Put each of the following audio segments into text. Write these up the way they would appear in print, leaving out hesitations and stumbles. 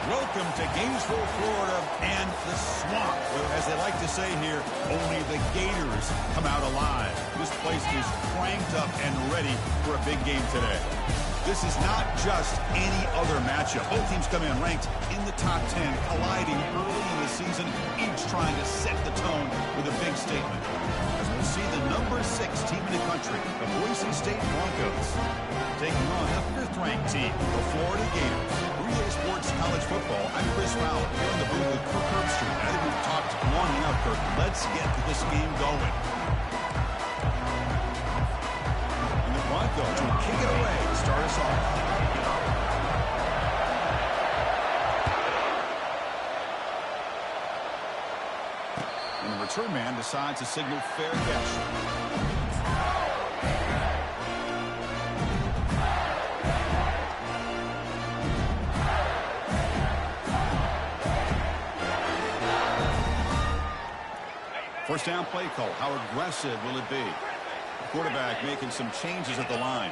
Welcome to Gainesville, Florida, and the swamp. As they like to say here, only the Gators come out alive. This place is cranked up and ready for a big game today. This is not just any other matchup. Both teams come in ranked in the top 10, colliding early in the season, each trying to set the tone with a big statement. As we'll see the number 6 team in the country, the Boise State Broncos, taking on the 5th-ranked team, the Florida Gators. 3A Sports College Football. I'm Chris Fowler here in the booth with Kirk Herbstreit. I think we've talked long enough, Kirk. Let's get this game going. And the Broncos will kick it away to start us off. And the return man decides to signal fair catch. First down play call. How aggressive will it be? The quarterback making some changes at the line.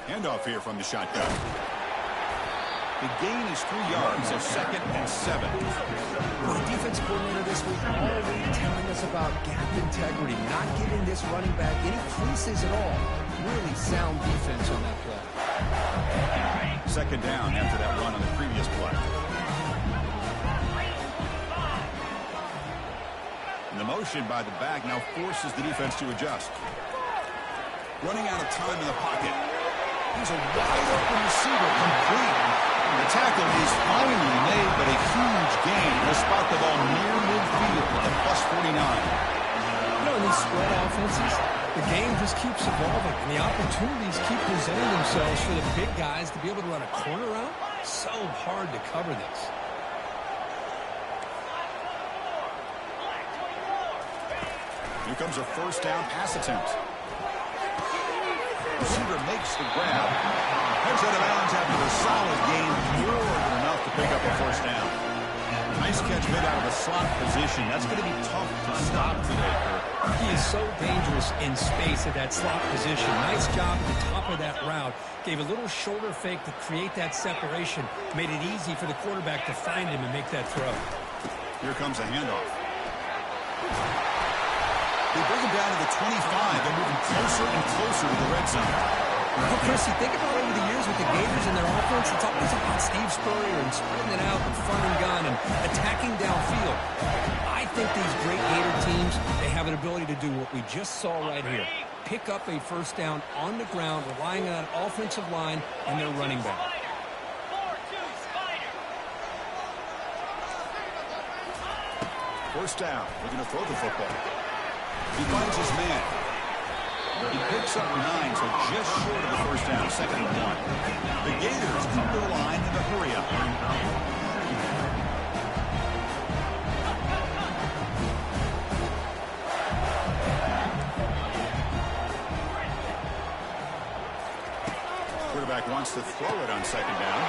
Handoff here from the shotgun. The gain is 3 yards, so 2nd and 7. Well, the defense coordinator this week already telling us about gap integrity, not giving this running back any creases at all. Really sound defense on that play. 2nd down after that run on the previous play. And the motion by the back now forces the defense to adjust. Running out of time in the pocket. Here's a wide open receiver, complete. The tackle is finally made, but a huge gain. He'll spot the ball near midfield with a +49. You know, in these spread offenses, the game just keeps evolving, and the opportunities keep presenting themselves for the big guys to be able to run a corner route. So hard to cover this. Here comes a first down pass attempt. Receiver makes the grab. Heads out of bounds after a solid gain, more than enough to pick up a first down. Nice catch made out of a slot position. That's going to be tough to stop today, Kirk. He is so dangerous in space at that slot position. Nice job at the top of that route. Gave a little shoulder fake to create that separation. Made it easy for the quarterback to find him and make that throw. Here comes a handoff. They bring him down to the 25. They're moving closer and closer to the red zone. Well, Chris, you think about over the years with the Gators and their offense, it's always about Steve Spurrier and spreading it out and fun and gun and attacking downfield. I think these great Gator teams, they have an ability to do what we just saw right here. Pick up a first down on the ground, relying on an offensive line and their running back. First down. Looking to throw the football. He finds his man. He picks up 9, so just short of the first down, 2nd and 1. The Gators come to the line in a hurry up. Quarterback wants to throw it on 2nd down.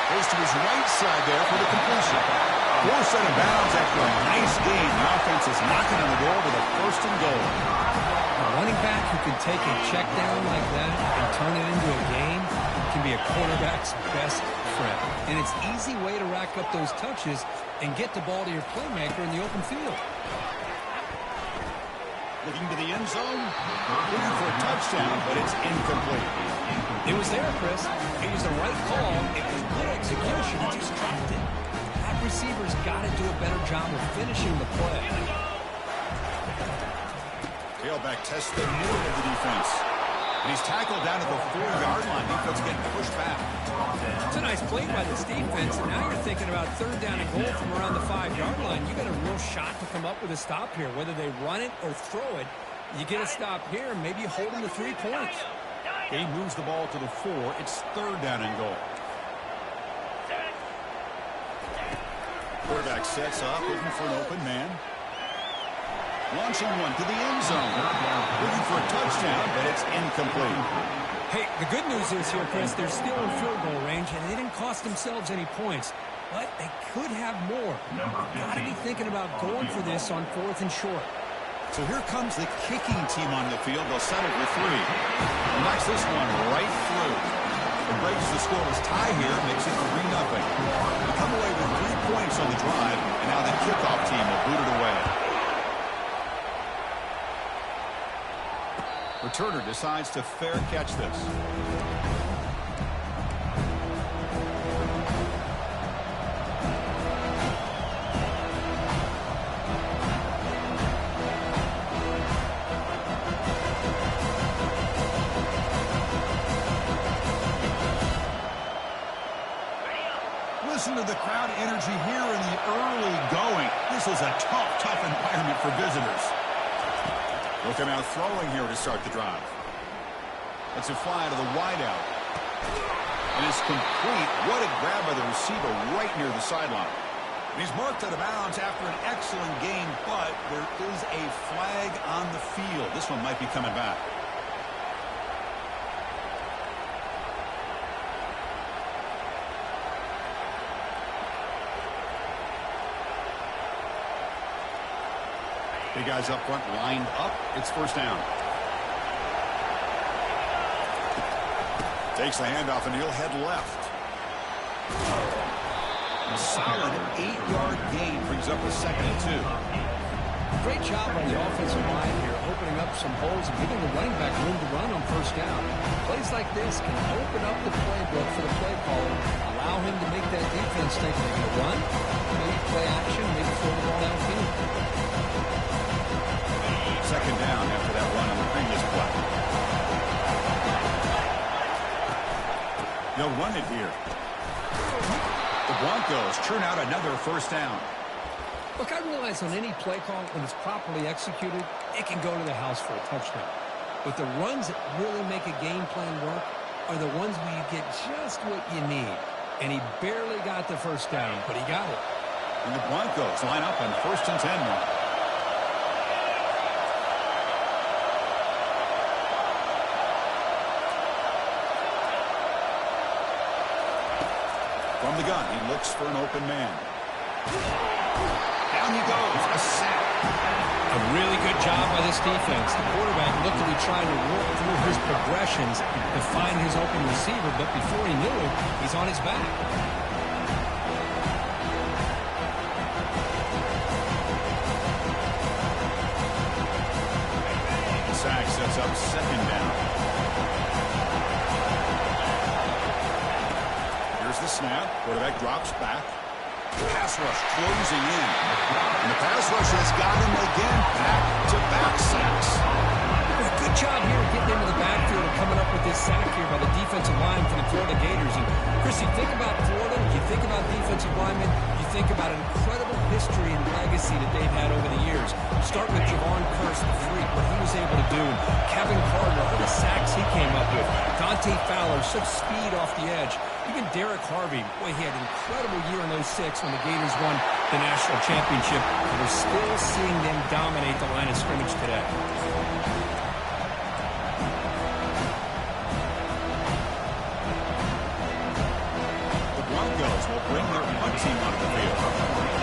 Goes to his right side there for the completion. 4 set of bounds after a nice game. The offense is knocking on the door with a 1st and goal. A running back who can take a check down like that and turn it into a gain can be a quarterback's best friend. And it's an easy way to rack up those touches and get the ball to your playmaker in the open field. Looking to the end zone. Looking for a touchdown, but it's incomplete. It was there, Chris. It was the right call. It was good execution. He just dropped it. That receiver's got to do a better job of finishing the play. Tailback tests the middle of the defense. And he's tackled down at the 4-yard line. Defense getting pushed back. It's a nice play by this defense, and now you're thinking about 3rd down and goal from around the 5-yard line. You got a real shot to come up with a stop here. Whether they run it or throw it, you get a stop here, and maybe you hold them to 3 points. He moves the ball to the 4. It's 3rd down and goal. Quarterback sets up, looking for an open man. Launching one to the end zone. Looking for a touchdown, but it's incomplete. Hey, the good news is here, Chris, they're still in field goal range, and they didn't cost themselves any points. But they could have more. Got to be thinking about going for this on 4th and short. So here comes the kicking team on the field. They'll settle for 3. Knocks this one right through. It breaks the scoreless tie here, makes it 3-0. They come away with 3 points on the drive, and now the kickoff team will boot it away. Returner decides to fair catch this. Listen to the crowd energy here in the early going. This is a tough environment for visitors. Looking out throwing here to start the drive. That's a fly to the wideout. And it's complete. What a grab by the receiver right near the sideline. And he's marked out of bounds after an excellent game, but there is a flag on the field. This one might be coming back. Big guys up front lined up. It's first down. Takes the handoff and he'll head left. A solid 8-yard gain brings up a 2nd and 2. Great job on the offensive line here, opening up some holes and giving the running back room to run on first down. Plays like this can open up the playbook for the play caller, allow him to make that defense think they're going to run, maybe play action, maybe throw the ball downfield. 2nd down after that run on the previous play. They'll run it here. The Broncos churn out another first down. Look, I realize on any play call, when it's properly executed, it can go to the house for a touchdown. But the runs that really make a game plan work are the ones where you get just what you need. And he barely got the first down, but he got it. And the Broncos line up on 1st and 10 now. From the gun, he looks for an open man. Down he goes, a sack. A really good job by this defense. The quarterback looked to be trying to work through his progressions to find his open receiver, but before he knew it, he's on his back. The sack sets up 2nd down. Here's the snap. Quarterback drops back. Pass rush closing in. And the pass rush has got him again. Back-to-back sacks. Good job here getting into the backfield and coming up with this sack here by the defensive line for the Florida Gators. And, Chris, you think about Florida, you think about defensive linemen, you think about an incredible history and legacy that they've had over the years. Start with Javon Kearse, the freak, what he was able to do. And Kevin Carter, all the sacks he came up with. Dante Fowler, such speed off the edge. Even Derek Harvey, boy, he had an incredible year in 06 when the Gators won the national championship. And we're still seeing them dominate the line of scrimmage today. The Broncos will bring their punt team onto the field.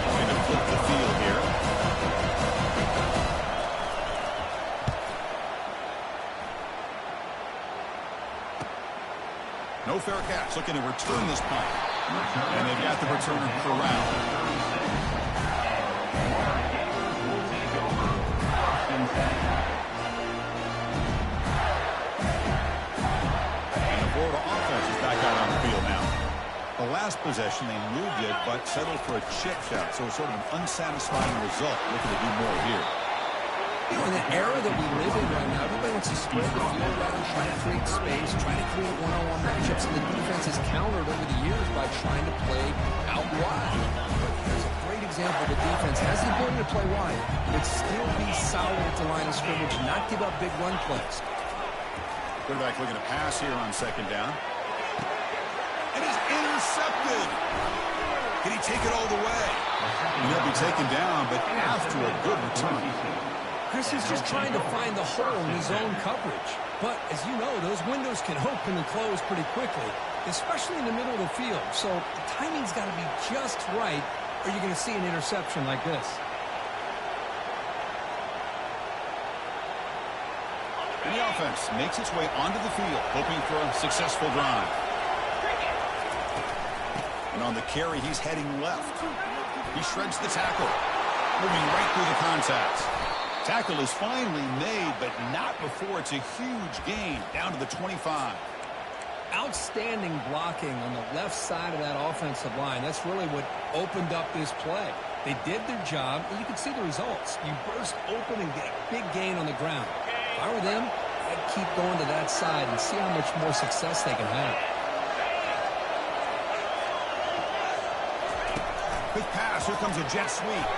Going to flip the field here. No fair catch, looking to return this punt. And they've got the returner corralled. And the Florida offense is back out on the field now. The last possession, they moved it, but settled for a chip shot, so sort of an unsatisfying result. Looking to do more here. You know, in the era that we live in right now, everybody wants to spread the field out and try to create space, try to create one-on-one matchups, and the defense has countered over the years by trying to play out wide. But here's a great example. The defense has the ability to play wide, but still be solid at the line of scrimmage and not give up big run plays. Quarterback looking to pass here on 2nd down. And he's intercepted. Can he take it all the way? And he'll be taken down, but after a good return. Chris is just trying to find the hole in his own coverage. But, as you know, those windows can open and close pretty quickly, especially in the middle of the field. So the timing's got to be just right, or you're going to see an interception like this. And the offense makes its way onto the field, hoping for a successful drive. And on the carry, he's heading left. He shreds the tackle, moving right through the contact. Tackle is finally made, but not before it's a huge gain, down to the 25. Outstanding blocking on the left side of that offensive line. That's really what opened up this play. They did their job, and you can see the results. You burst open and get a big gain on the ground. If I were them, I'd keep going to that side and see how much more success they can have. Quick pass. Here comes a jet sweep.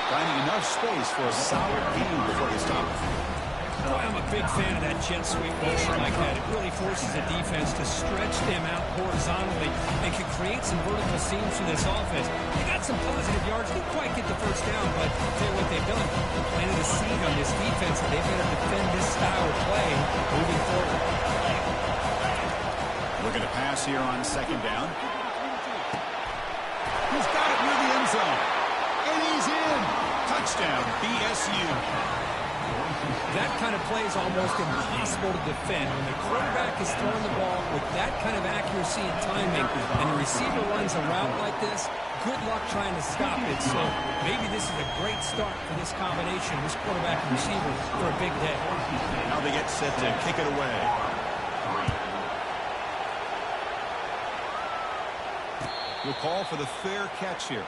Finding enough space for a solid gain before they stop it. Boy, I'm a big fan of that jet sweep motion like that. It really forces the defense to stretch them out horizontally and can create some vertical seams for this offense. They got some positive yards. Didn't quite get the first down, but I'll tell you what they've done. Planted a seed on this defense, and they better defend this style of play moving forward. Looking to pass here on second down. He's got it near the end zone. And he's in. Touchdown, BSU. That kind of play is almost impossible to defend. When the quarterback is throwing the ball with that kind of accuracy and timing, and the receiver runs a route like this, good luck trying to stop it. So maybe this is a great start for this combination, this quarterback and receiver, for a big day. Now they get set to kick it away. We'll call for the fair catch here.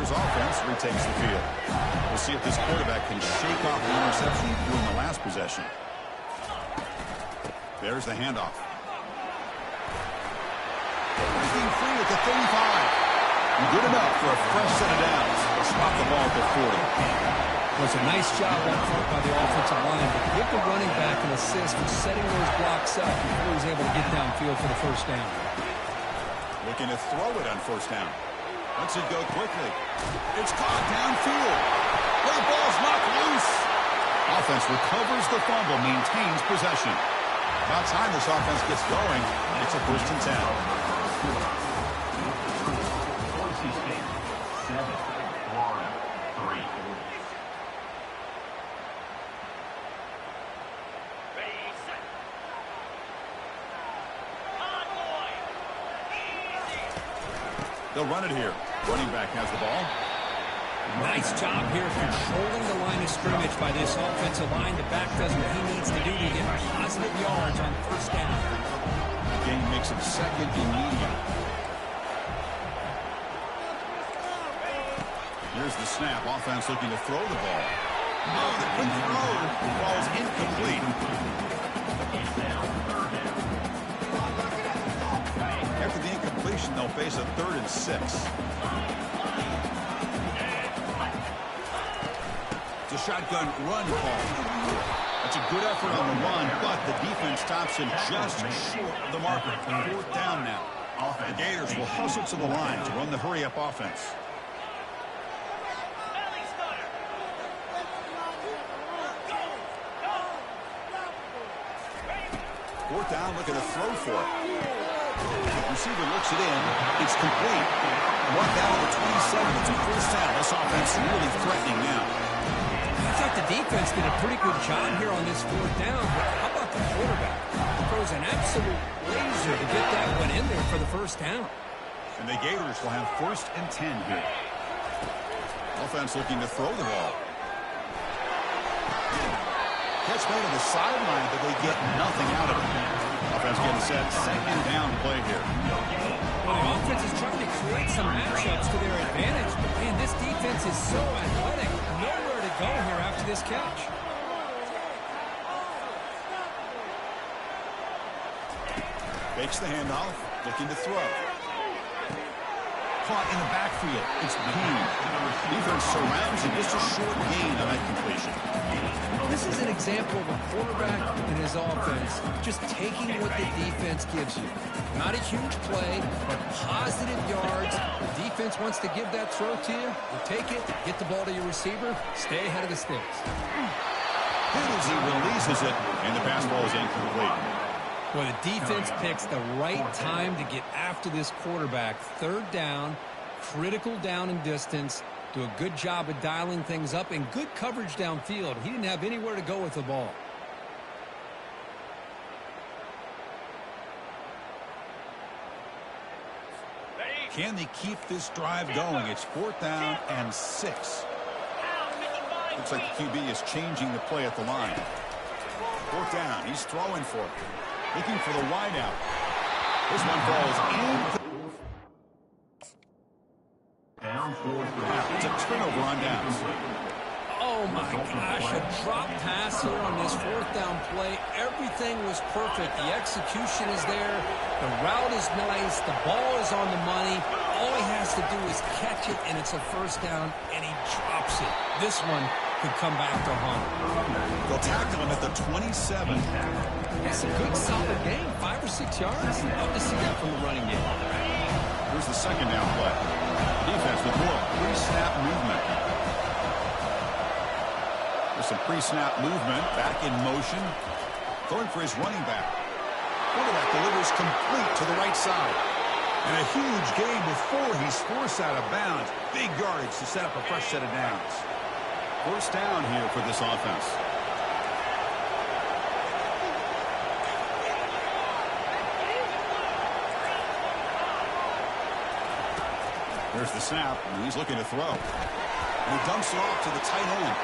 Offense retakes the field. We'll see if this quarterback can shake off the interception during the last possession. There's the handoff. Breaking free at the 35. Good enough for a fresh set of downs. They'll spot the ball at the 40. It was a nice job up front by the offensive line, but give the running back an assist for setting those blocks up before he was able to get downfield for the first down. Looking to throw it on first down. Lets it go quickly. It's caught downfield. The ball's knocked loose. Offense recovers the fumble, maintains possession. About time this offense gets going. It's a 1st and 10. Boise State, 7, Florida, 3. Ready, set. Convoy. Easy. They'll run it here. Running back has the ball. Nice job here controlling the line of scrimmage by this offensive line. The back does what he needs to do to get positive yards on first down. Gain makes it 2nd and medium. Here's the snap. Offense looking to throw the ball. No, the quick throw. The ball's incomplete. After the incompletion, they'll face a 3rd and 6. It's a shotgun run call. That's a good effort on the run, but the defense stops him just short of the marker. 4th down now. The Gators will hustle to the line to run the hurry-up offense. Fourth down, looking to throw for it. The receiver looks it in. It's complete. One down to the 27. It's a 1st down. This offense really threatening now. I thought the defense did a pretty good job here on this 4th down, but how about the quarterback? He throws an absolute laser to get that one in there for the 1st down. And the Gators will have 1st and 10 here. Offense looking to throw the ball. Catch made on the sideline, but they get nothing out of it. Offense getting set. 2nd down play here. Well, the offense is trying to create some matchups to their advantage, but man, this defense is so athletic. Nowhere to go here after this catch. Fakes the handoff, looking to throw. caught in the backfield. It's Payne. Defense surrounds him. Just a short gain on that completion. This is an example of a quarterback and his offense just taking what the defense gives you. Not a huge play, but positive yards. The defense wants to give that throw to you. You take it, get the ball to your receiver, stay ahead of the sticks. Good as he releases it, and the pass ball is incomplete. Well, the defense picks the right time to get after this quarterback. Third down, critical down and distance. Do a good job of dialing things up and good coverage downfield. He didn't have anywhere to go with the ball. Can they keep this drive going? It's 4th down and 6. Looks like the QB is changing the play at the line. 4th down. He's throwing for it. Looking for the wide out. This one falls in. It's a turnover on downs. Oh, my gosh. A drop pass here on this 4th down play. Everything was perfect. The execution is there. The route is nice. The ball is on the money. All he has to do is catch it, and it's a 1st down, and he drops it. This one could come back to haunt him. They'll tackle him at the 27. That's a good, solid game. 5 or 6 yards. Love to see that from the running game. Here's the 2nd down play. Defense with more pre-snap movement. There's some pre-snap movement. Back in motion. Going for his running back. Quarterback delivers complete to the right side. And a huge gain before he's forced out of bounds. Big yardage to set up a fresh set of downs. 1st down here for this offense. There's the snap, and he's looking to throw. And he dumps it off to the tight end.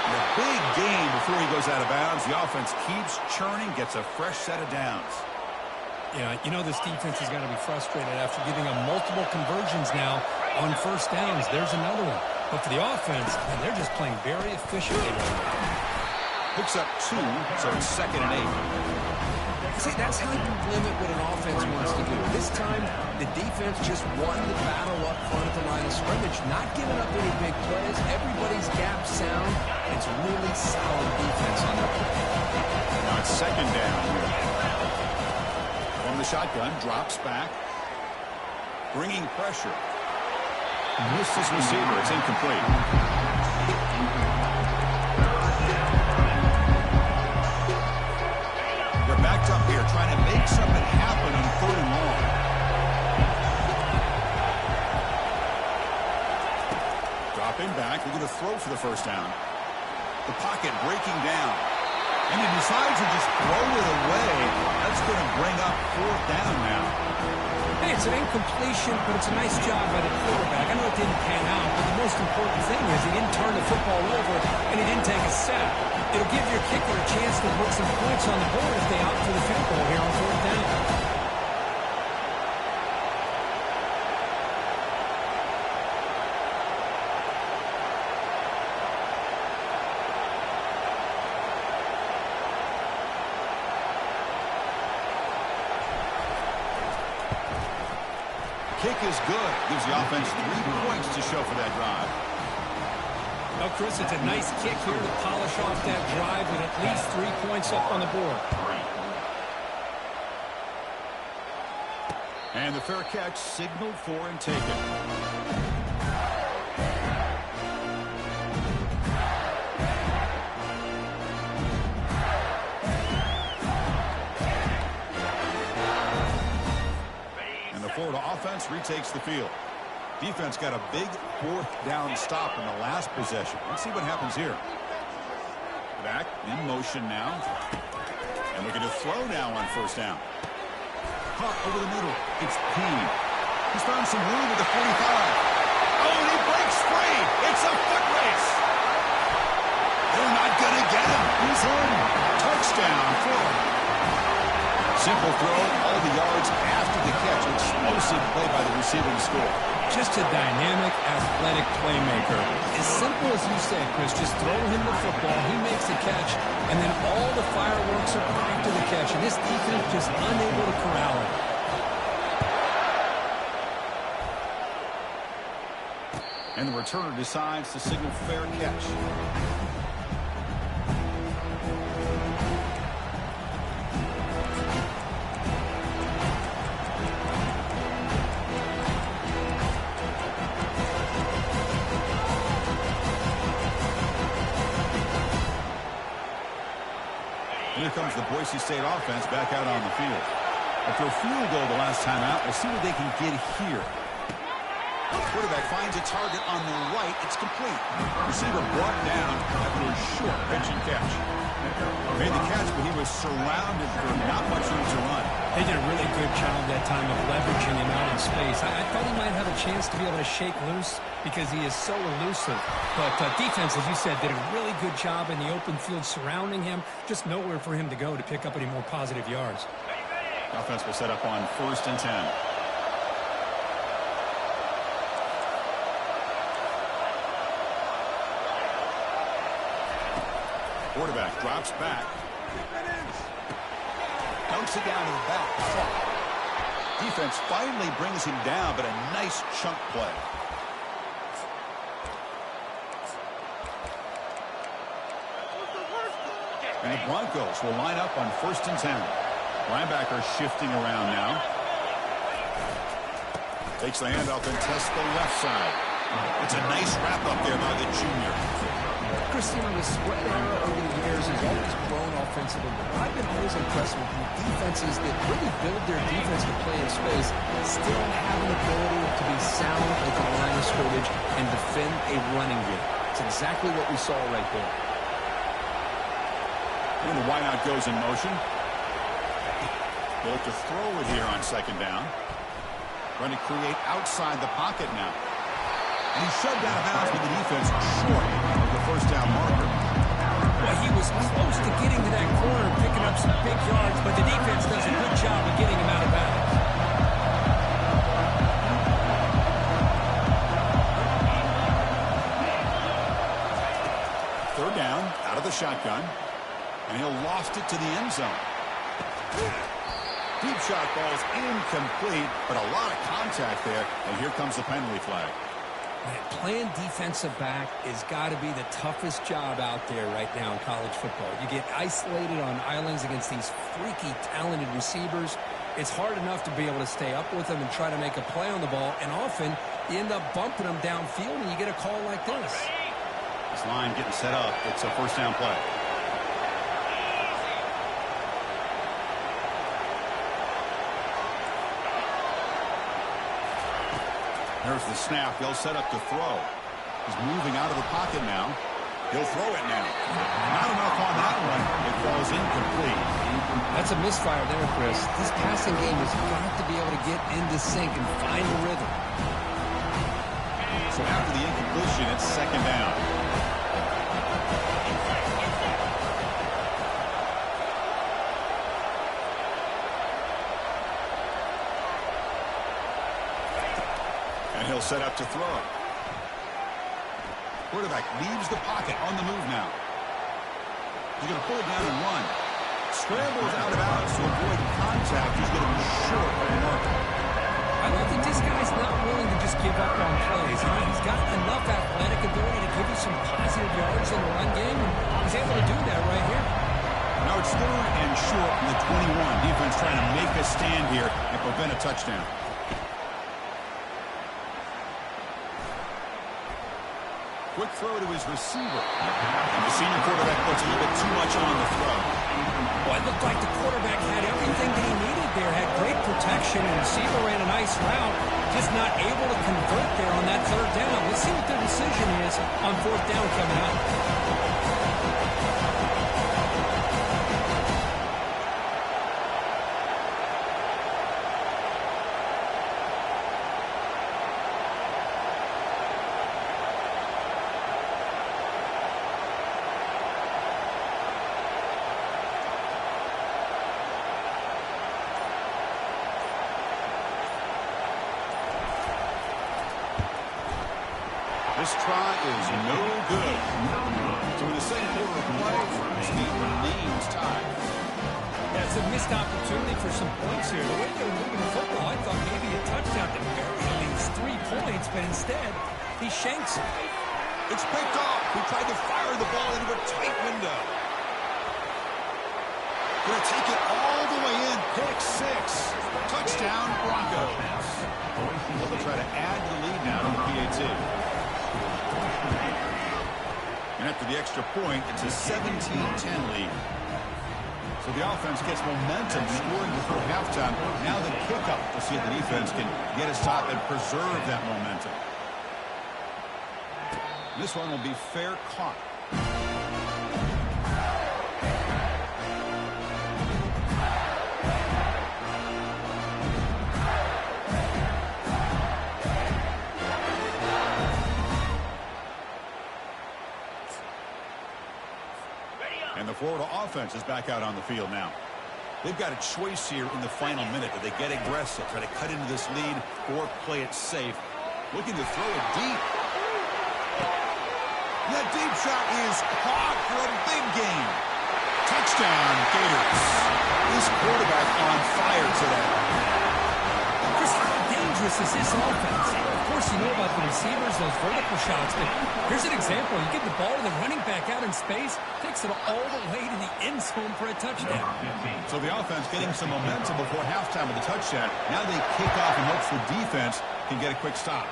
And a big gain before he goes out of bounds. The offense keeps churning, gets a fresh set of downs. Yeah, you know this defense has got to be frustrated after giving them multiple conversions now on 1st downs. There's another one. But for the offense, man, they're just playing very efficiently right now. Picks up 2, so it's 2nd and 8. See, that's how you limit what an offense wants to do. This time, the defense just won the battle up front at the line of scrimmage, not giving up any big plays. Everybody's gap sound. It's really solid defense on that play. Now it's 2nd down here. From the shotgun, drops back. Bringing pressure. Missed his receiver. It's incomplete. They're backed up here, trying to make something happen on 3rd and long. Dropping back. They're going to throw for the 1st down. The pocket breaking down. And he decides to just throw it away. That's going to bring up 4th down now. Hey, it's an incompletion, but it's a nice job by the quarterback. I know it didn't pan out, but the most important thing is he didn't turn the football over and he didn't take a sack. It'll give your kicker a chance to put some points on the board if they opt for the field goal here on 4th down. Kick is good. Gives the offense 3 points to show for that drive. Well, Chris, it's a nice kick here to polish off that drive with at least 3 points up on the board. And the fair catch signaled for and taken. Florida offense retakes the field. Defense got a big 4th down stop in the last possession. Let's see what happens here. Back in motion now. And looking to throw now on 1st down. Caught over the middle. It's Payne. He's found some room at the 45. Oh, and he breaks free. It's a foot race. They're not going to get him. He's in. Touchdown, Florida. Simple throw, all the yards after the catch. Explosive play by the receiver to score. Just a dynamic, athletic playmaker. As simple as you say, Chris, just throw him the football, he makes a catch, and then all the fireworks are after the catch. And this defense just unable to corral it. And the returner decides to signal fair catch. Here comes the Boise State offense back out on the field. After a field goal the last time out, we'll see what they can get here. Quarterback finds a target on the right. It's complete. Receiver brought down after a short pitch and catch. Made the catch, but he was surrounded for not much room to run. They did a really good job that time of leveraging him out in space. I thought he might have a chance to be able to shake loose because he is so elusive. But defense, as you said, did a really good job in the open field surrounding him. Just nowhere for him to go to pick up any more positive yards. Offense will set up on 1st and 10. Quarterback drops back. Dunks it down to the back. Defense finally brings him down, but a nice chunk play. And the Broncos will line up on 1st and 10. Linebacker shifting around now. Takes the handoff and tests the left side. It's a nice wrap up there by the junior. Christine, the spread era over the years has always grown offensively, but I've been always impressed with the defenses that really build their defense to play in space, still have an ability to be sound at the line of scrimmage and defend a running game. It's exactly what we saw right there. And the wideout goes in motion. They'll have to throw it here on 2nd down. Trying to create outside the pocket now. And he's shoved out of bounds with the defense short of the 1st down marker. Well, he was close to getting to that corner and picking up some big yards, but the defense does a good job of getting him out of bounds. 3rd down, out of the shotgun. And he'll loft it to the end zone. Deep shot ball's incomplete, but a lot of contact there. And here comes the penalty flag. Playing defensive back has got to be the toughest job out there right now in college football. You get isolated on islands against these freaky, talented receivers. It's hard enough to be able to stay up with them and try to make a play on the ball, and often you end up bumping them downfield and you get a call like this. This line getting set up. It's a 1st down play. There's the snap. They'll set up to throw. He's moving out of the pocket now. He'll throw it now. Not enough on that one. It falls incomplete. That's a misfire there, Chris. This passing game has got to be able to get into sync and find the rhythm. So after the incompletion, it's 2nd down. And he'll set up to throw. Quarterback leaves the pocket on the move now. He's going to pull it down and run. Scrambles out of bounds to avoid contact. He's going to be short of the marker. I don't think this guy's not willing to just give up on plays. He's got enough athletic ability to give you some positive yards in the run game, and he's able to do that right here. Now it's 3rd and short from the 21. Defense trying to make a stand here and prevent a touchdown. Quick throw to his receiver. And the senior quarterback puts a little bit too much on the throw. Well, it looked like the quarterback had everything that he needed there. Had great protection, and the receiver ran a nice route. Just not able to convert there on that 3rd down. Let's see what their decision is on 4th down coming up. This try is no good. So in the 2nd quarter of play, this game remains tied. Yeah, it's a missed opportunity for some points here. The way they were moving the football, I thought maybe a touchdown to bury at least 3 points, but instead He shanks it. It's picked off. He tried to fire the ball into a tight window. Going to take it all the way in. Pick six. Touchdown, Broncos. Well, they'll try to add the lead now to the PAT. And after the extra point, it's a 17-10 lead. So the offense gets momentum scoring before halftime. Now the kickoff to see if the defense can get a stop and preserve that momentum. This one will be fair caught. And the Florida offense is back out on the field now. They've got a choice here in the final minute. Do they get aggressive, try to cut into this lead, or play it safe? Looking to throw it deep. That deep shot is caught for a big gain. Touchdown, Gators. This quarterback on fire today. Chris, how dangerous is this offense? Of course, you know about the receivers, those vertical shots, but here's an example. You get the ball to the running back out in space, takes it all the way to the end zone for a touchdown. So the offense getting some momentum before halftime with the touchdown. Now they kick off in hopes the defense can get a quick stop.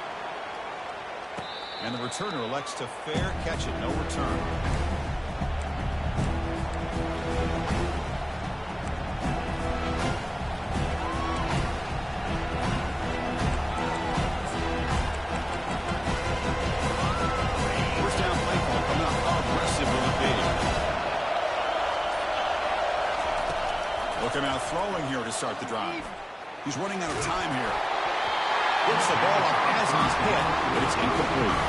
And the returner elects to fair catch it, no return. First down play call coming up. How aggressive will it be? Looking out throwing here to start the drive. He's running out of time here. Puts the ball up as he's hit, but it's incomplete.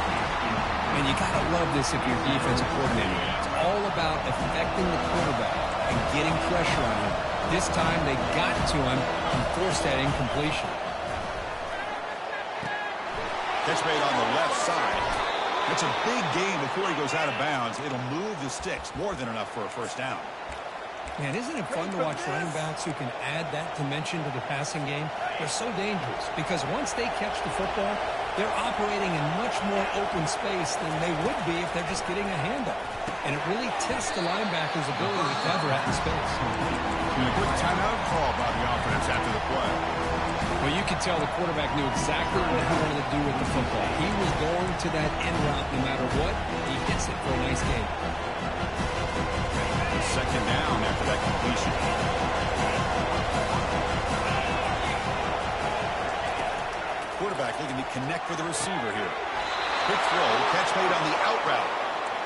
And you got to love this if you're defensive coordinator. It's all about affecting the quarterback and getting pressure on him. This time they got to him and forced that incompletion. Catch made on the left side. It's a big gain before he goes out of bounds. It'll move the sticks more than enough for a first down. Man, isn't it fun to watch running backs who can add that dimension to the passing game? They're so dangerous because once they catch the football, they're operating in much more open space than they would be if they're just getting a handoff. And it really tests the linebacker's ability to cover out in space. And a quick timeout call by the offense after the play. Well, you could tell the quarterback knew exactly what he wanted to do with the football. He was going to that end route no matter what. He hits it for a nice gain. Second down after that completion. Quarterback looking to connect with the receiver here. Quick throw, catch made on the out route.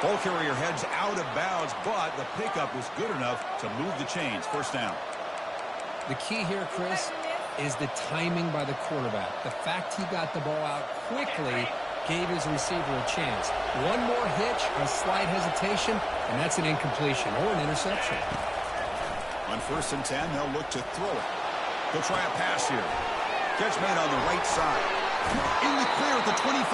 Ball carrier heads out of bounds, but the pickup was good enough to move the chains. First down. The key here, Chris, is the timing by the quarterback. The fact he got the ball out quickly gave his receiver a chance. One more hitch, a slight hesitation, and that's an incompletion or an interception. On 1st and 10, they'll look to throw it. They'll try a pass here. Catch made on the right side. In the clear at the 25.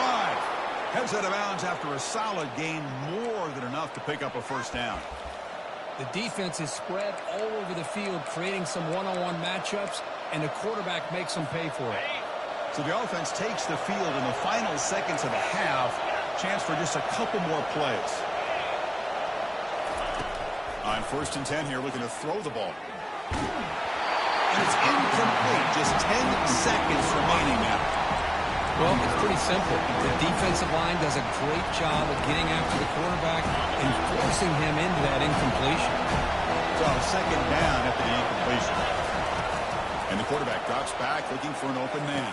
Heads out of bounds after a solid gain, more than enough to pick up a first down. The defense is spread all over the field, creating some one-on-one matchups, and the quarterback makes them pay for it. So the offense takes the field in the final seconds of the half. Chance for just a couple more plays. On 1st and 10 here, looking to throw the ball. And it's incomplete. Just 10 seconds remaining now. Well, it's pretty simple. The defensive line does a great job of getting after the quarterback and forcing him into that incompletion. So second down after the incompletion. And the quarterback drops back looking for an open man.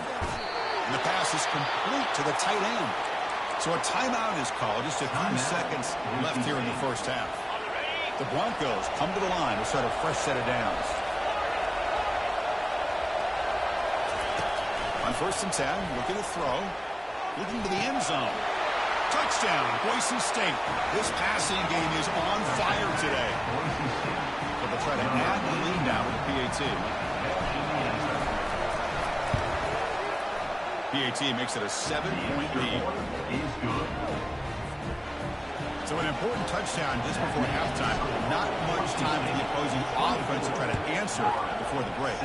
And the pass is complete to the tight end. So a timeout is called. Just a few seconds left here in the first half. The Broncos come to the line to start a fresh set of downs. On 1st and 10, looking to throw. Looking to the end zone. Touchdown, Boise State. This passing game is on fire today. But they'll try to add the lead now with the PAT. PAT makes it a 7-point lead. So an important touchdown just before halftime. Not much time for the opposing offense to try to answer before the break.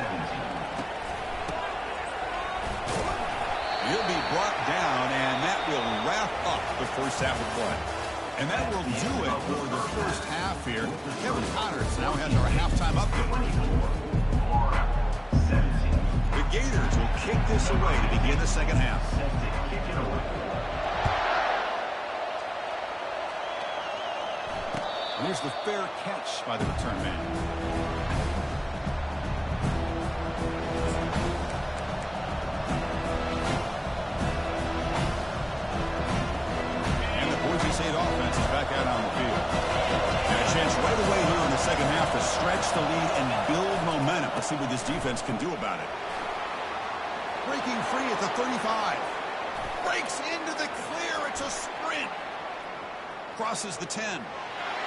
He'll be brought down, and that will wrap up the first half of play. And that will do it for the first half here. Kevin Connors now has our halftime update. The Gators will kick this away to begin the second half. And here's the fair catch by the return man. State offense is back out on the field. And a chance right away here in the second half to stretch the lead and build momentum. Let's see what this defense can do about it. Breaking free at the 35. Breaks into the clear. It's a sprint. Crosses the 10.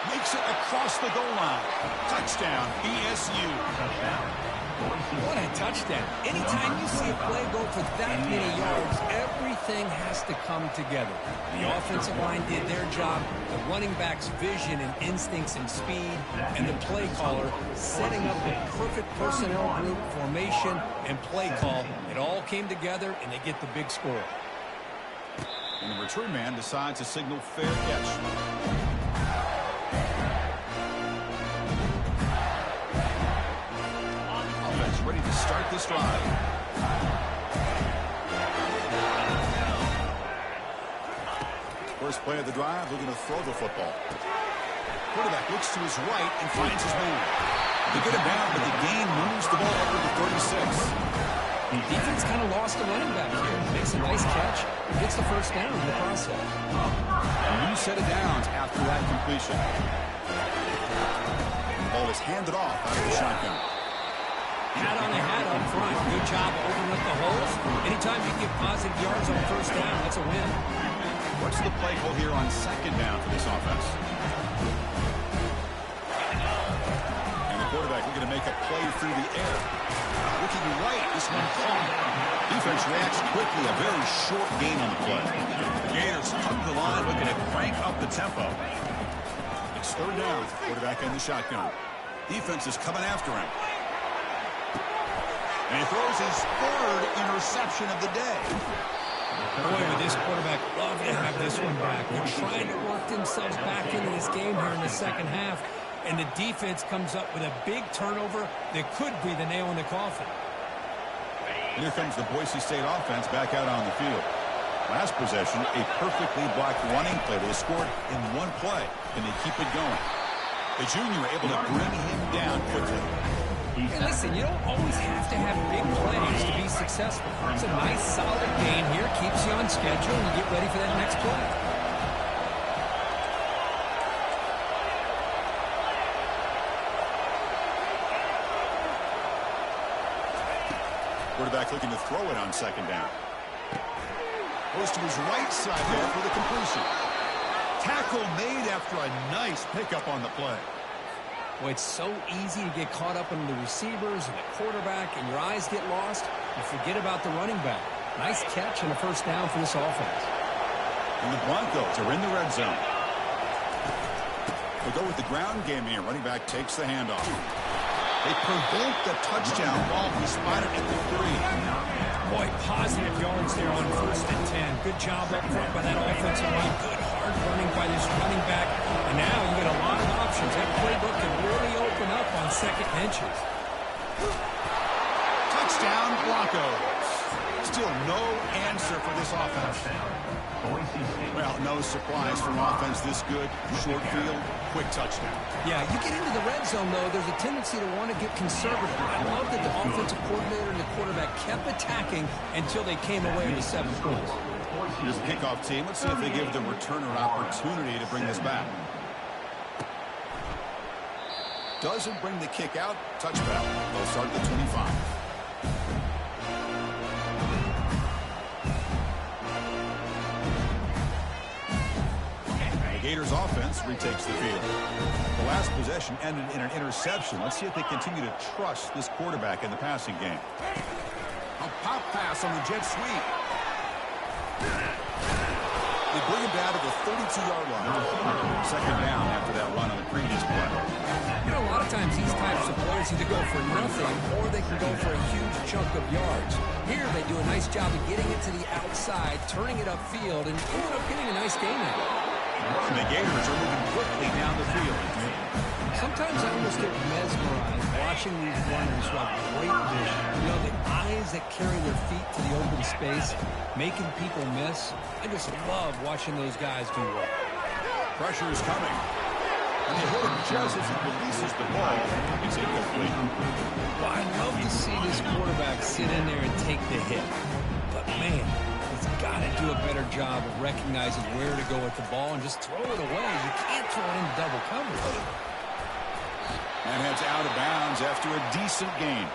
Makes it across the goal line. Touchdown, BSU. What a touchdown. Anytime you see a play go for that many yards, everything has to come together. The offensive line did their job, the running back's vision and instincts and speed, and the play caller setting up the perfect personnel group, formation, and play call. It all came together, and they get the big score. And the return man decides to signal fair catch. Ready to start this drive. First play of the drive, looking to throw the football. Quarterback looks to his right and finds his man. They get him down, but the gain moves the ball up to the 36. The defense kind of lost a running back here. Makes a nice catch and gets the first down in the process. A new set of downs after that completion. And the ball is handed off out of the shotgun. Hat on the hat up front. Good job opening up the holes. Anytime you get positive yards on first down, that's a win. What's the play call here on second down for this offense? And the quarterback looking to make a play through the air. Looking right, this one caught. Defense reacts quickly, a very short gain on the play. The Gators hug the line, looking to crank up the tempo. It's third down. Quarterback in the shotgun. Defense is coming after him. And he throws his third interception of the day. Boy, would this quarterback love to have this one back. They're trying to work themselves back into this game here in the second half. And the defense comes up with a big turnover that could be the nail in the coffin. And here comes the Boise State offense back out on the field. Last possession, a perfectly blocked running play. They scored in one play, and they keep it going. The junior able to bring him down quickly. And listen, you don't always have to have big plays to be successful. It's a nice, solid gain here. Keeps you on schedule, and you get ready for that next play. Quarterback looking to throw it on second down. Goes to his right side there for the completion. Tackle made after a nice pickup on the play. Well, it's so easy to get caught up in the receivers and the quarterback, and your eyes get lost. You forget about the running back. Nice catch and a first down for this offense. And the Broncos are in the red zone. We'll go with the ground game here. Running back takes the handoff. They prevent the touchdown ball. He spotted at the 3. Boy, positive yards there on first and 10. Good job up front by that offensive line. Good hard running by this running back. And now you get a lot of options. That playbook can really open up on second inches. Touchdown, Broncos. Still no answer for this offense. Well, no surprise from offense this good. Short field, quick touchdown. Yeah, you get into the red zone, though, there's a tendency to want to get conservative. I love that the offensive coordinator and the quarterback kept attacking until they came away with 7 points. Here's the kickoff team. Let's see if they give the returner an opportunity to bring this back. Doesn't bring the kick out. Touchback. They'll start at the 25. The Gators offense retakes the field. The last possession ended in an interception. Let's see if they continue to trust this quarterback in the passing game. A pop pass on the jet sweep. The They bring him down to the 32-yard line. Second down after that run on the previous play. You know, a lot of times these types of players either go for nothing or they can go for a huge chunk of yards. Here they do a nice job of getting it to the outside, turning it upfield, and ended up getting a nice gain out of it. And the Gators are moving quickly down the field. Sometimes I almost get mesmerized watching these runners who have great vision. You know, the eyes that carry their feet to the open space, making people miss. I just love watching those guys do well. Pressure is coming. And they hit him just as he releases the ball. It's incomplete. Well, I love to see this quarterback sit in there and take the hit. But, man, he's got to do a better job of recognizing where to go with the ball and just throw it away. You can't throw it into double coverage. And heads out of bounds after a decent gain.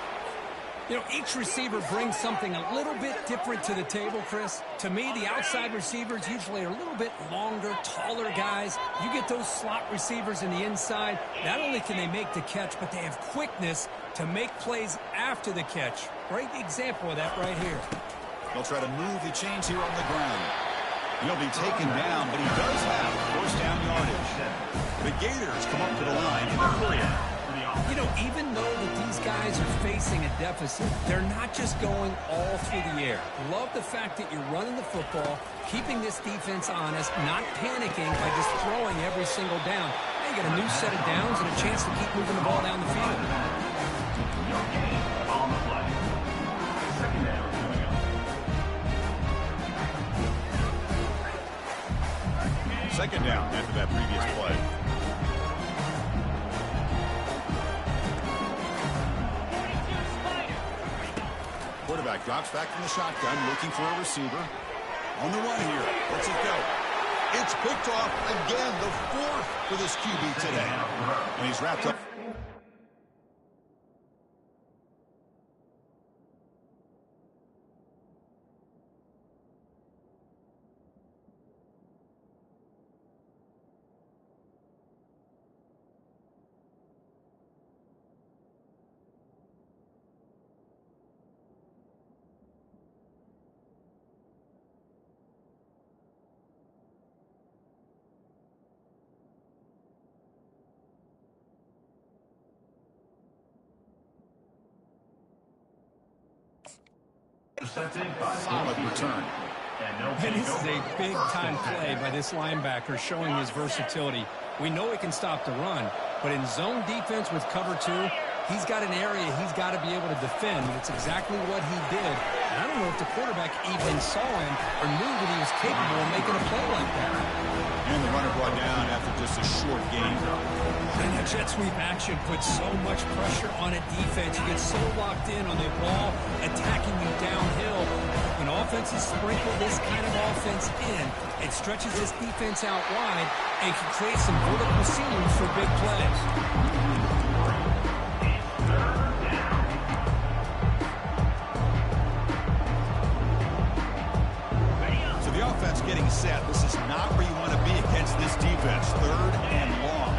You know, each receiver brings something a little bit different to the table, Chris. To me, the outside receivers usually are a little bit longer, taller guys. You get those slot receivers in the inside, not only can they make the catch, but they have quickness to make plays after the catch. Great example of that right here. They'll try to move the chains here on the ground. He'll be taken down, but he does have first down yardage. The Gators come up to the line in the hurry. You know, even though that these guys are facing a deficit, they're not just going all through the air. Love the fact that you're running the football, keeping this defense honest, not panicking by just throwing every single down. Now you got a new set of downs and a chance to keep moving the ball down the field. Your game on the play. Second down coming up. Second down after that previous play. Quarterback drops back from the shotgun, looking for a receiver. On the run here. Let's it go. It's picked off again, the fourth for this QB today. And he's wrapped up. Solid return. And this is a big-time play by this linebacker showing his versatility. We know he can stop the run, but in zone defense with cover two, he's got an area he's got to be able to defend, and it's exactly what he did. And I don't know if the quarterback even saw him or knew that he was capable of making a play like that. And the runner brought down after just a short gain. And that jet sweep action puts so much pressure on a defense. You get so locked in on the ball attacking you downhill. When offenses sprinkle this kind of offense in, it stretches this defense out wide and can create some vertical seams for big plays. So the offense getting set. This is not where you want to be against this defense. Third and long.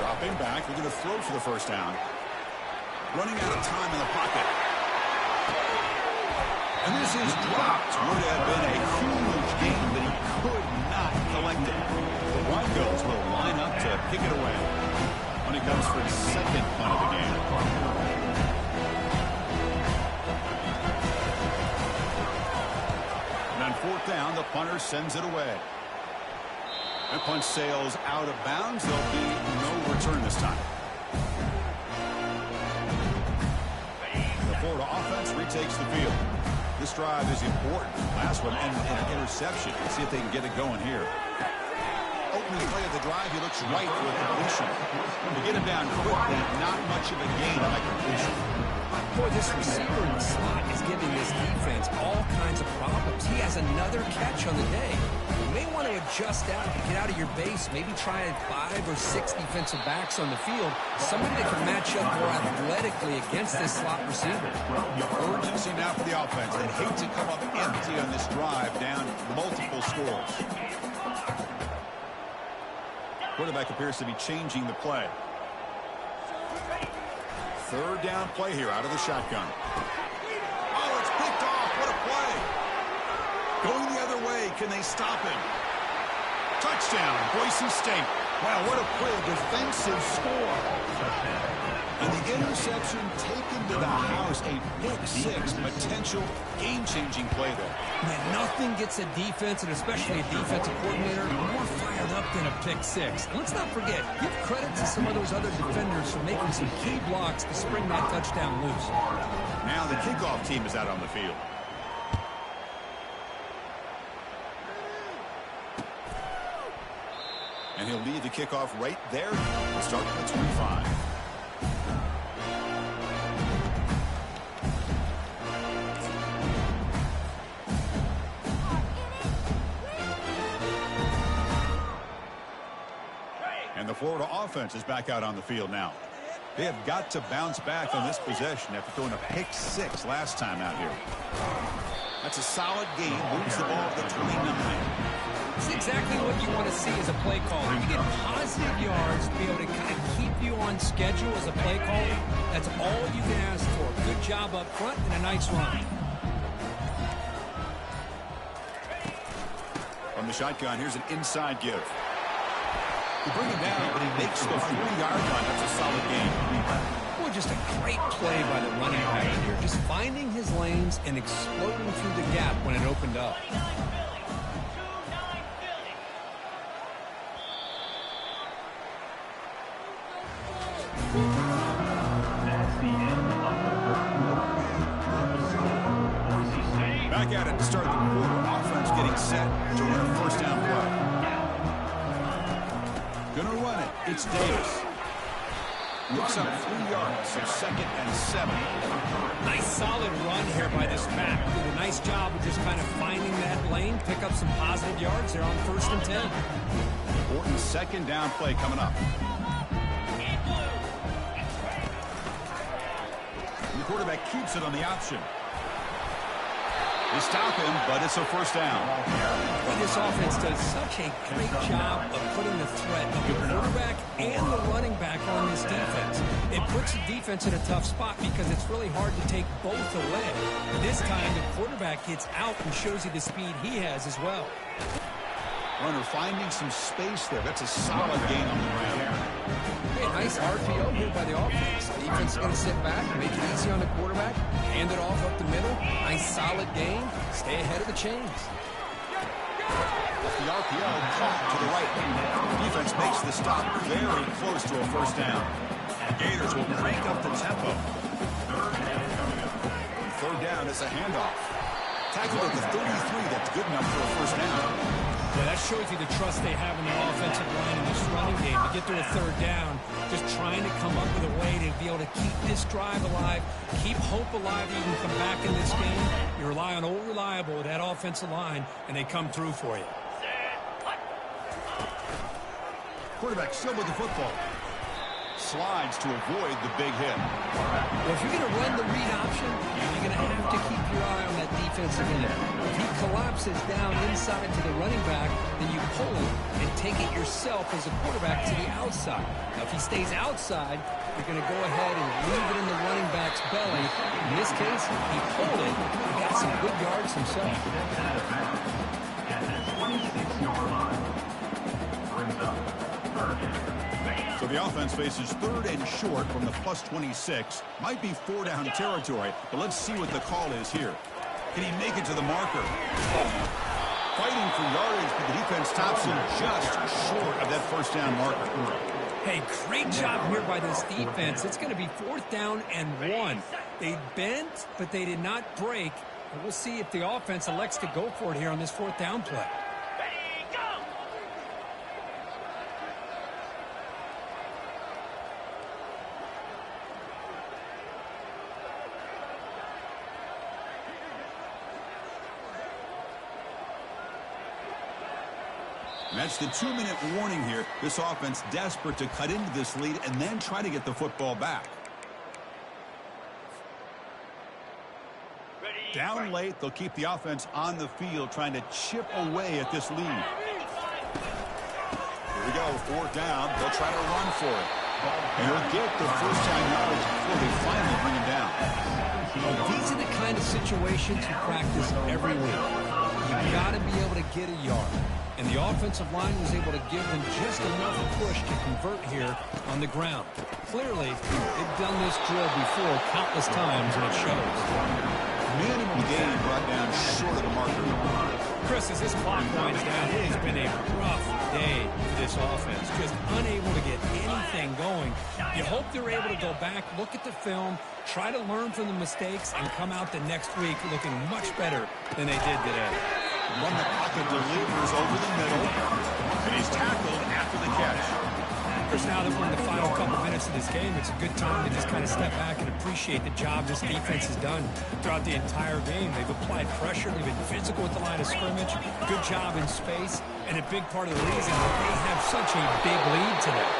Dropping back. They're going to throw for the first down. Running out of time in the pocket. And this is dropped. Would have been a huge gain, but he could not collect it. The Broncos will line up to kick it away when it comes for his second punt of the game. And on fourth down, the punter sends it away. That punt sails out of bounds. There'll be no return this time. The Florida offense retakes the field. This drive is important. Last one and an interception. Let's see if they can get it going here. Opening play of the drive, he looks right for a completion. To get him down quickly, not much of a gain on that completion. Boy, this receiver in the slot is giving this defense all kinds of problems. He has another catch on the day. You may want to adjust out, get out of your base, maybe try 5 or 6 defensive backs on the field. Somebody that can match up more athletically against this slot receiver. Urgency now for the offense. They hate to come up empty on this drive, down multiple scores. Quarterback appears to be changing the play. Third down play here out of the shotgun. Oh, it's picked off. What a play. Going the other way, Can they stop him? Touchdown, Boise State. Wow, what a play, a defensive score. And the interception taken to the house, a pick-6, potential game-changing play there. Man, nothing gets a defense, and especially a defensive coordinator, more fired up than a pick-6. And let's not forget, give credit to some of those other defenders for making some key blocks to spring that touchdown loose. Now the kickoff team is out on the field. And he'll lead the kickoff right there, starting at 25. And the Florida offense is back out on the field now. They have got to bounce back on this possession after throwing a pick-6 last time out here. That's a solid game. Moves the ball to the 29. It's exactly what you want to see as a play caller. You get positive yards to be able to kind of keep you on schedule as a play caller. That's all you can ask for. Good job up front and a nice run. From the shotgun, here's an inside give. You bring him down, but he makes the 3-yard line. That's a solid game. Boy, just a great play by the running back here. Just finding his lanes and exploding through the gap when it opened up. That's the end of the Boise State. Back at it to start the quarter. Offense getting set to run a first down play. Gonna run it. It's Davis. Looks up 3 yards, so 2nd and 7. Nice solid run here by this back. Did a nice job of just kind of finding that lane, pick up some positive yards there on 1st and 10. Important 2nd down play coming up. The quarterback keeps it on the option. They stop him, but it's a first down. Well, this offense does such a great job of putting the threat of the quarterback and the running back on this defense. It puts the defense in a tough spot because it's really hard to take both away. This time, the quarterback gets out and shows you the speed he has as well. Runner finding some space there. That's a solid gain on the ground. Hey, nice RPO here by the offense. Defense is going to sit back, make it easy on the quarterback, hand it off up the middle. Nice solid gain. Stay ahead of the chains. Off the RPO, caught to the right. Defense makes the stop very close to a first down. Gators will crank up the tempo. 3rd down is a handoff. Tackled at the 33. That's good enough for a first down. Yeah, that shows you the trust they have in their offensive line in this running game. To get to a 3rd down, just trying to come up with a way to be able to keep this drive alive, keep hope alive that you can come back in this game. You rely on Old Reliable with that offensive line, and they come through for you. Quarterback still with the football. Slides to avoid the big hit. Well, if you're going to run the read option, you're going to have to keep your eye on that defensive end. If he collapses down inside to the running back, then you pull him and take it yourself as a quarterback to the outside. Now, if he stays outside, you're going to go ahead and leave it in the running back's belly. In this case, he pulled it. He got some good yards himself. At the 26-yard line. Brings up 3rd. So the offense faces 3rd and short from the +26. Might be 4-down territory, but let's see what the call is here. Can he make it to the marker? Fighting for yardage, but the defense stops him just short of that first down marker. Hey, great job here by this defense. It's going to be 4th down and 1. They bent, but they did not break. And we'll see if the offense elects to go for it here on this 4th down play. And that's the 2-minute warning here. This offense desperate to cut into this lead and then try to get the football back. Down late, they'll keep the offense on the field trying to chip away at this lead. Here we go, 4th down. They'll try to run for it. And he'll get the first down yardage before they finally bring him down. These are the kind of situations you practice every week. You got to be able to get a yard. And the offensive line was able to give them just enough push to convert here on the ground. Clearly, they've done this drill before countless times, and it shows. Minimum gain brought down short of the marker. Chris, as this clock winds down, it has been a rough day for this offense. Just unable to get anything going. You hope they're able to go back, look at the film, try to learn from the mistakes, and come out the next week looking much better than they did today. One the pocket delivers over the middle, and he's tackled after the catch. Chris, now that we're in the final couple minutes of this game, it's a good time to just kind of step back and appreciate the job this defense has done throughout the entire game. They've applied pressure. They've been physical at the line of scrimmage. Good job in space, and a big part of the reason that they have such a big lead today.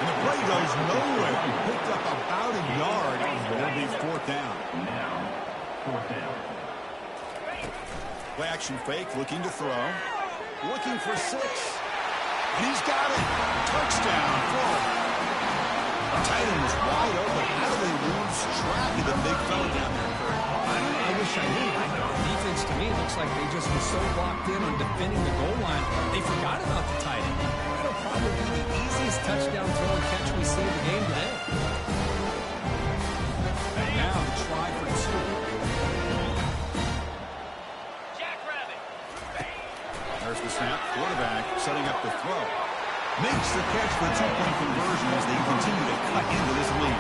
And the play goes nowhere. He picked up about a yard, and it'll be fourth down. Now, fourth down. Play action fake, looking to throw. Looking for 6. And he's got it. Touchdown, Florida. The tight end was wide open. How do they lose track of the big fella down there, Kurt? I wish I knew. The defense, to me, looks like they just were so locked in on defending the goal line, they forgot about the tight end. That'll probably be the easiest touchdown throw and catch we see in the game today. And now try for 2. There's the snap. Quarterback setting up the throw. Makes the catch for a 2-point conversion as they continue to cut into this lead.